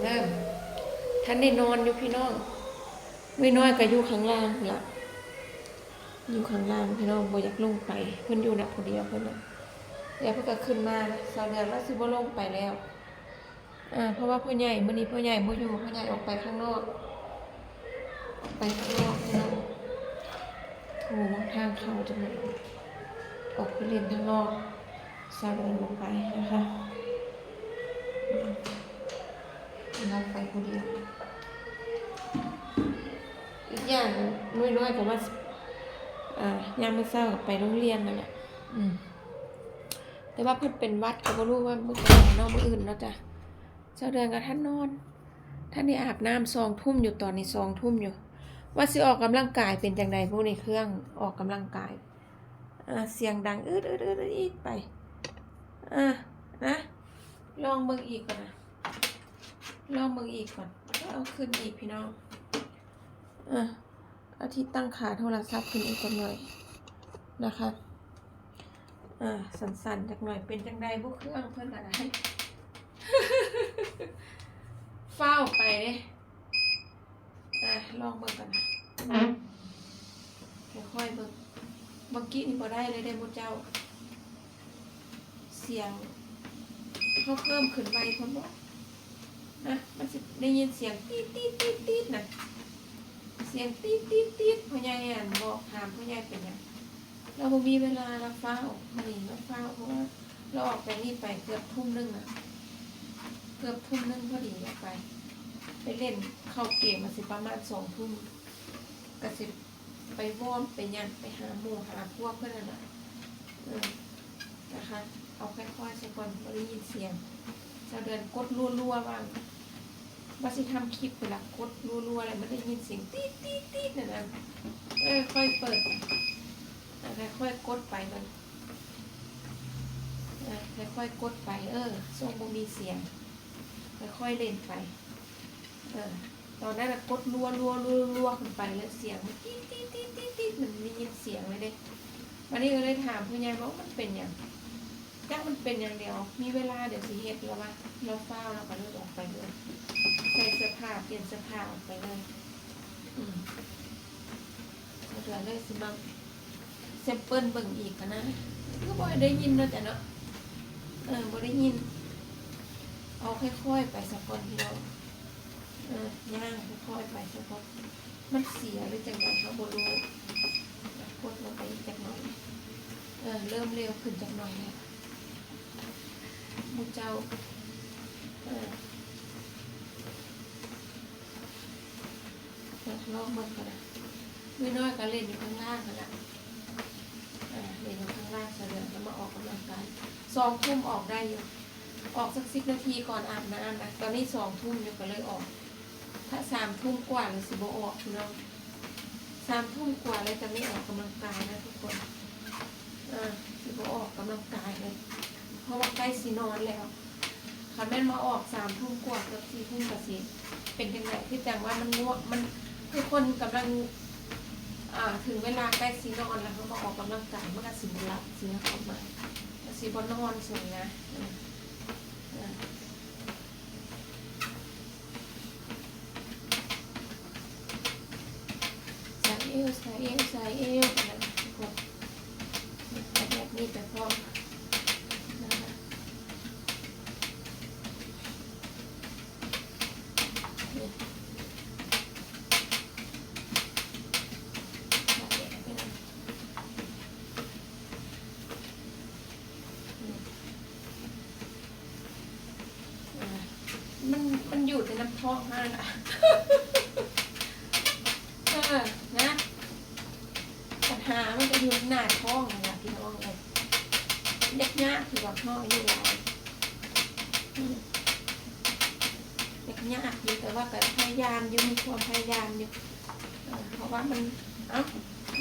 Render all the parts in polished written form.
น้ำท่านได้นอนอยู่พี่น้องไม่น้อยก็อยู่ข้างล่างล่ะอยู่ข้างล่างพี่น้องบ่อยากลงไปเพิ่นอยู่น่ะผู้เดียวเพิ่นน่ะเดี๋ยวเพิ่นก็ขึ้นมานะสาวเดือนแล้วสิบ่ลงไปแล้วเพราะว่าพ่อใหญ่มื้อนี้พ่อใหญ่บ่อยู่พ่อใหญ่ออกไปข้างนอกพี่น้องโทรมองทางเข้าจังได๋ออกไปเล่นข้างนอกสาวเดือนบ่ไปนะคะเราไปผู้เดียวอีกอย่างน้อยๆก็ว่ายามมื้อเช้าก็ไปโรงเรียนนั่นแหละแต่ว่าเพิ่นเป็นวัดก็บ่รู้ว่ามื้อใดเนาะมื้ออื่นเนาะจ้ะเจ้าเดือนก็ท่านนอนท่านได้อาบน้ำ2 ทุ่มอยู่ตอนนี้2 ทุ่มอยู่ว่าสิออกกำลังกายเป็นจังไดพวกนี้เครื่องออกกำลังกายเสียงดังอึดๆๆอีกไปนะลองเบิ่งอีกก่อนนะลองเบิ่งอีกก่อนเอาขึ้นอีกพี่น้องอาทิตย์ตั้งขาโทรศัพท์ขึ้นอีกจักหน่อยนะคะสั่นๆจักหน่อยเป็นจังใดบุเครื่องเพิ่นก็ได้ เฝ้าไปเด้ลองเบิ่งกันนะค่อยๆเบิ่งเมื่อกี้นี่บ่ได้เลยเด้หมู่เจ้าเสียงเขาเพิ่มขึ้นไวเพิ่นบ่มันสิได้ยินเสียงตีดๆๆๆน่ะเสียงตีดๆๆพ่อใหญ่บอกถามพ่อใหญ่เป็นหยังเราบ่มีเวลาเราเฝ้ามื้อนี้เราเฝ้าเพราะว่าเราออกไปนี่ไปเกือบ 19:00 นเกือบ 19:00 นพอดีเราไปเล่นเข้าเกมมาสิประมาณ 20:00 นก็สิไปวอร์มไปหยังไปหาหมู่หาพวกเพิ่นนั่นน่ะนะคะเอาค่อยๆซะก่อนบ่ได้ยินเสียงเจ้าเดือนกดรัวๆบ้างว่าสิทำคลิปไปละกดรัวๆอะไรมันได้ยินเสียงตีดๆๆนั่นน่ะค่อยเปิดค่อยๆกดไปมันค่อยๆกดไปทรงบ่มีเสียงค่อยๆเล่นไปตอนนั้นกดรัวขึ้นไปแล้วเสียงมันตีดมันได้ยินเสียงเลยเด้วันนี้ก็เลยถามพ่อใหญ่ว่ามันเป็นหยังจักมันเป็นอย่างเดียวมีเวลาเดี๋ยวสิเฮ็ดแล้วว่าเราเฝ้าแล้วก็เลิกออกไปเลยใส่เสื้อผ้าเปลี่ยนเสื้อผ้าออกไปเลยแล้วก็เลยสิมาแซมเปิลเบิ่งอีกนะก็บ่ได้ยินเนาะจ้ะเนาะบ่ได้ยินเอาค่อยๆไปสักคนพี่น้องย่างค่อยๆไปสักคนมันเสียหรือจังได๋เขาบ่รู้กดลงไปอีกจักหน่อยเริ่มเร็วขึ้นจักหน่อยแล้วมูเจ้าลองเบิ่งก่อนนะไม่น้อยก็เล่นอยู่ข้างล่างนั่นแหละเล่นอยู่ข้างล่างเสร็จแล้วมาออกกำลังกาย2 ทุ่มออกได้อยู่ออกสัก10 นาทีก่อนอาบน้ำนะตอนนี้2 ทุ่มอยู่ก็เลยออกถ้า3 ทุ่มกว่าเลยสิบ่ออกพี่น้อง3 ทุ่มกว่าเลยจะไม่ออกกำลังกายนะทุกคนสิบ่ออกกำลังกายเลยเพราะว่าใกล้สินอนแล้วคันแม่นมาออก3 ทุ่มกว่ากับ4 ทุ่มกับสิเป็นจังได๋ที่จังว่ามันง่วงมันคือคนกำลังถึงเวลาใกล้สินอนแล้วเขามาออกกำลังกายมันก็สิบ่หลับสิเข้ามาสิบ่นอนซั่นนะใส่เอวแบบนี้ไปพร้อมนะคะมันอยู่ในน้ำท้องมากนะปัญหามันจะอยู่หน้าท้องนะพี่น้องเลยยากๆคือว่าท้องอยู่หลายยากอยู่แต่ว่าก็พยายามอยู่มีความพยายามอยู่เพราะว่ามัน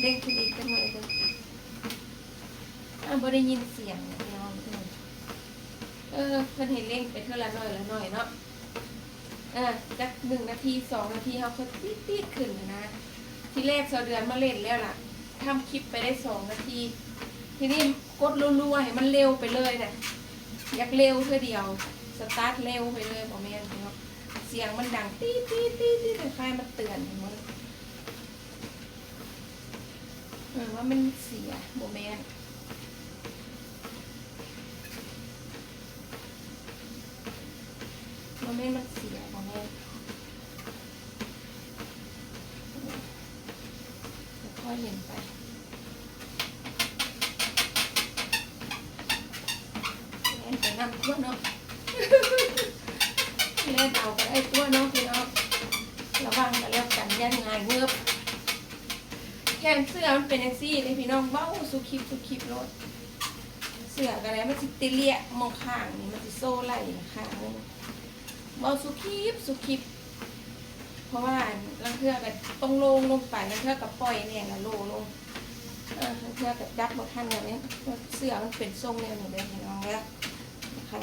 เด้งขึ้นอีกจังเลยบ่ได้ยินเสียงพี่น้องเพิ่นเห็นเร่งไปเท่าละหน่อยเนาะจัก1 นาที2 นาทีเขาก็ตีดขึ้นนะทีแรกเสาเดือนมาเล่นแล้วล่ะทำคลิปไปได้2 นาทีทีนี้กดรัวๆให้มันเร็วไปเลยนะอยากเร็วเพื่อเดียวสตาร์ทเร็วไปเลยบ่แม่นเนาะเสี สียงมันดังตีตีตีตีคล้ายๆมันเตือนมันว่ามันเสียโมเมนต์มันเสียโมเมนต์ค่อยเห็นไปเล่นไปนำทั่วเนาะเล่นเอาไปไอ้ทั่วเนาะพี่น้องระวังกันแล้วกันยันง่ายเงือบแขนเสื้อมันเป็นอย่างซี่เลยพี่น้องเบ้าสุขิบรถเสื้อกันแล้วมันสิติเลียมองข้างนี่มันสิโซ่ไหล่ข้างนึงเบ้าสุขิบเพราะว่าลังเทือกับต้องลงไปลังเทือกับปล่อยเนี่ยนะลงลังเทือกับจับมาทันแบบนี้เสื้อมันเป็นทรงเนี่ยหนูเลยพี่น้องแล้วนะคะ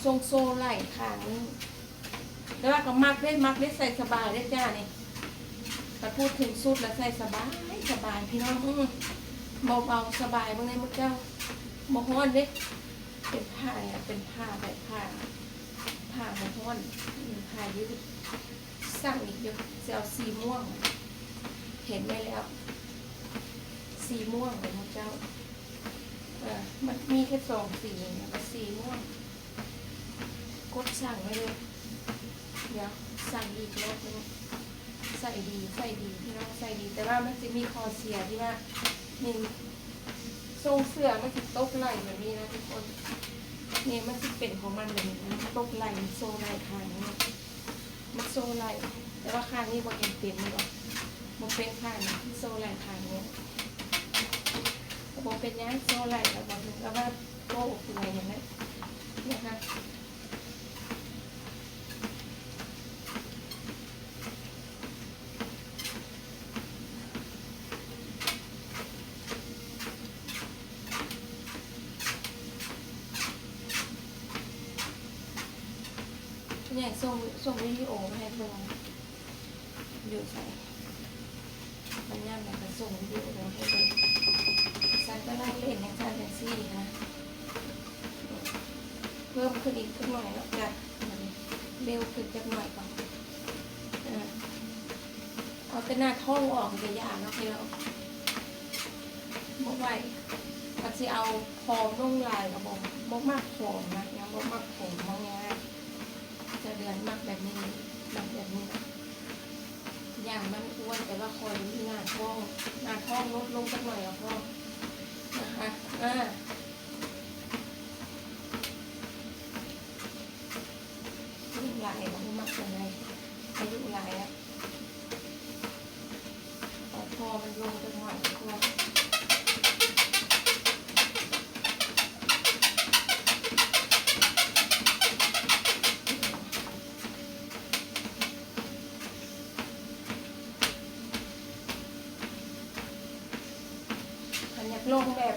ทรงโซ่ไหล่ข้างนึงแล้วว่าก็มักได้ใส่สบายได้จ้านี่แต่พูดถึงสุดแล้วใส่สบายพี่น้องเบาสบายบางในมุกเจ้าโมฮ้อนเด้เป็นผ้าเป็นผ้าแบบผ้าโมฮ้อนผ้ายืดสั่งอีกเยอะจะเอาสีม่วงเห็นไหมแล้วสีม่วงเลยมุกเจ้ามันมีแค่2 สีนะก็สีม่วงกดสั่งไว้เลยเดี๋ยวสั่งอีกรอบนึงใส่ดีพี่น้องใส่ดีแต่ว่ามันจะมีคอเสียที่ว่านี่ทรงเสื้อมันจะตกไหล่แบบนี้นะทุกคนนี่มันจะเป็นของมันแบบนี้ตกไหล่โซ่ไหล่ข้างนี้มันโซ่ไหล่แต่ว่าข้างนี้มันเป็นมันหรอกมันเป็นข้างนี้โซ่ไหล่ข้างนี้แต่บอกเป็นย่างโซ่ไหล่แล้วบอกถึงว่าโซ่อกไหล่อย่างนั้นนะคะเนี่ยส่งวิดีโอมาให้เพื่อนอยู่ใส่มันย่ำเนี่ยก็ส่งวิดีโอให้เพื่อนซันก็ได้เล่นในซันแท็กซี่นะเพิ่มขึ้นอีกหน่อยแล้วจ้ะเร็วขึ้นจักหน่อยก่อนเอาแต่หน้าท้องออกจะยากนะพี่เราเมื่อไหร่ก็จะเอาพอมลงลายกับบอกมากผมนะยังบอกมากผมมองเงี้ยจะเดือนมากแบบนี้อย่างมันอ้วนแต่ว่าคอยที่หน้าท้องลดลงสักหน่อยพ่อนะคะรุ่นลายมันมากยังไงอายุลายแล้วพอมันลงสักหน่อยพ่อลงแบบ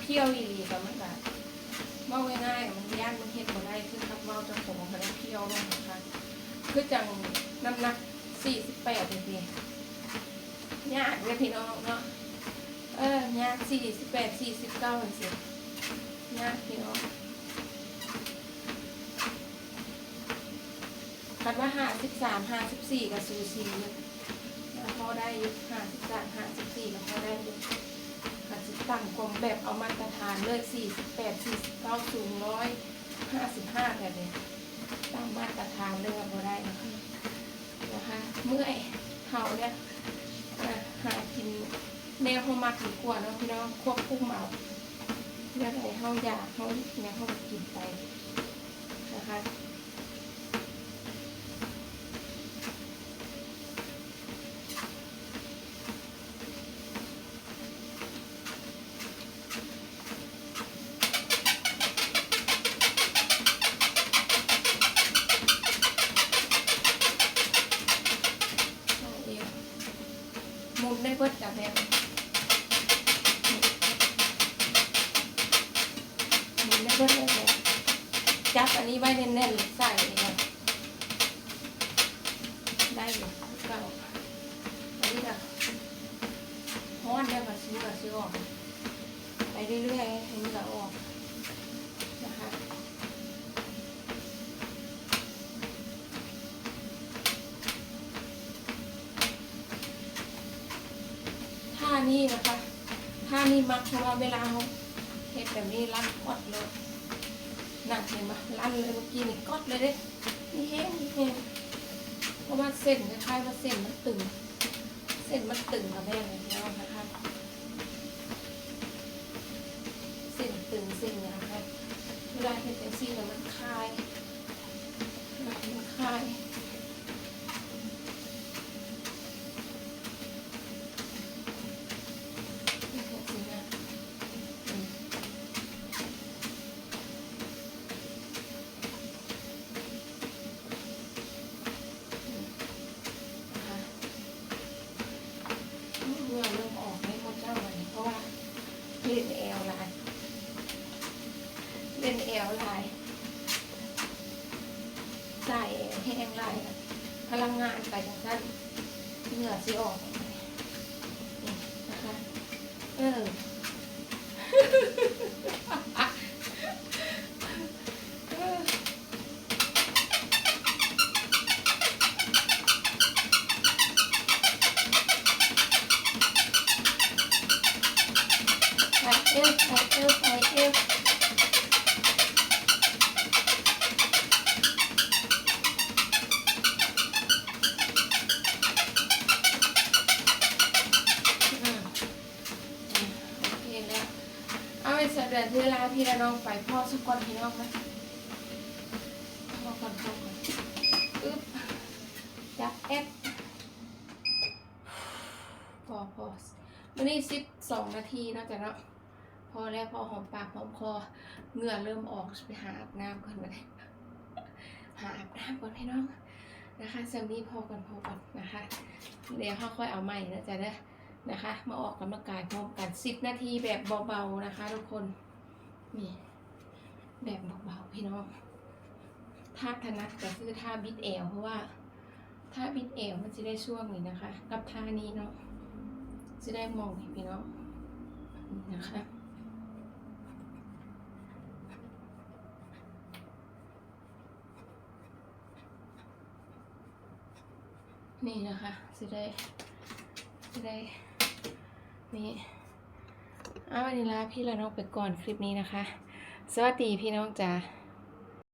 เที่ยวอีหลีกับมันแบบเมาง่ายๆมันย่างมันเห็ดบ่ได้คือขับเมาจะผมเขาได้เที่ยวลงนะคะคือจังน้ำหนัก48เลยยากเลยพี่น้องเนาะยาก48 49เลยสิยากพี่น้องคันว่า53 54กับซูซีพอได้อยู่53 54กับพอได้อยู่ตั้งกลมแบบเอามาตรฐานเลย48 49สูง155แบบนี้ตั้งมาตรฐานเลยพอได้นะคะเมื่อยเห่าเนี่ยหากินแนวเขามักดีกว่าเนาะพี่น้องควบคุมเอาเรื่องอะไรเขาอยากเขาเนี่ยเขากินไปนะคะมุนได้เบิดกับแบบมุนได้เบิดเลยแบบจับอันนี้ไว้แน่นๆใส่เลยได้อยู่ก็อันนี้ก็ฮ้อนได้มาซื้อออกไปเรื่อยๆให้มันออกนะคะ นี้นะคะท่านี้มักเพราะว่าเวลาเขาเฮ็ดแบบนี้ลั่นกดเลยนั่นเห็นไหมลั่นเลยเมื่อกี้นี่กดเลยเด้นี่แห้งนี่แห้งเพราะว่าเส้นคล้ายๆว่าเส้นมันตึงเส้นมันตึงกับแม่เลยเนาะนะคะเส้นตึงเส้นเนี่ยค่ะเวลาเฮ็ดจังซี่แล้วมันคลายมันคลายเริ่มออกให้หมดเจ้าเลยเพราะว่าเล่นแอลลายเล่นแอลลายใส่แห้งลายพลังงานไปอย่างนั้นเหงื่อสิออกนี่นะคะเอฟเอาไปเสด็จเวลาพี่ละน้องไปพ่อสกอนพี่น้องนะพ่อก่อนอึ๊บจับเอฟพอวันนี้12 นาทีนะจ๊ะเนาะพอแล้วพอหอมปากหอมคอเหงื่อเริ่มออกไปหาอาบน้ำก่อนมาเลยหาอาบน้ำก่อนพี่น้องนะคะเซมนี้พอก่อนนะคะเดี๋ยวเขาค่อยเอาใหม่นะจ๊ะเด้อนะคะมาออกกำลังกายพร้อมกัน10 นาทีแบบเบาๆนะคะทุกคนนี่แบบเบาๆพี่น้องท่าถนัดก็คือท่าบิดเอวเพราะว่าท่าบิดเอวมันจะได้ช่วงนี้นะคะกับท่านี้เนาะจะได้มองพี่น้องนะคะนี่นะคะจะได้นี่วันนี้ลาพี่ละน้องไปก่อนคลิปนี้นะคะสวัสดีพี่น้องจ๋า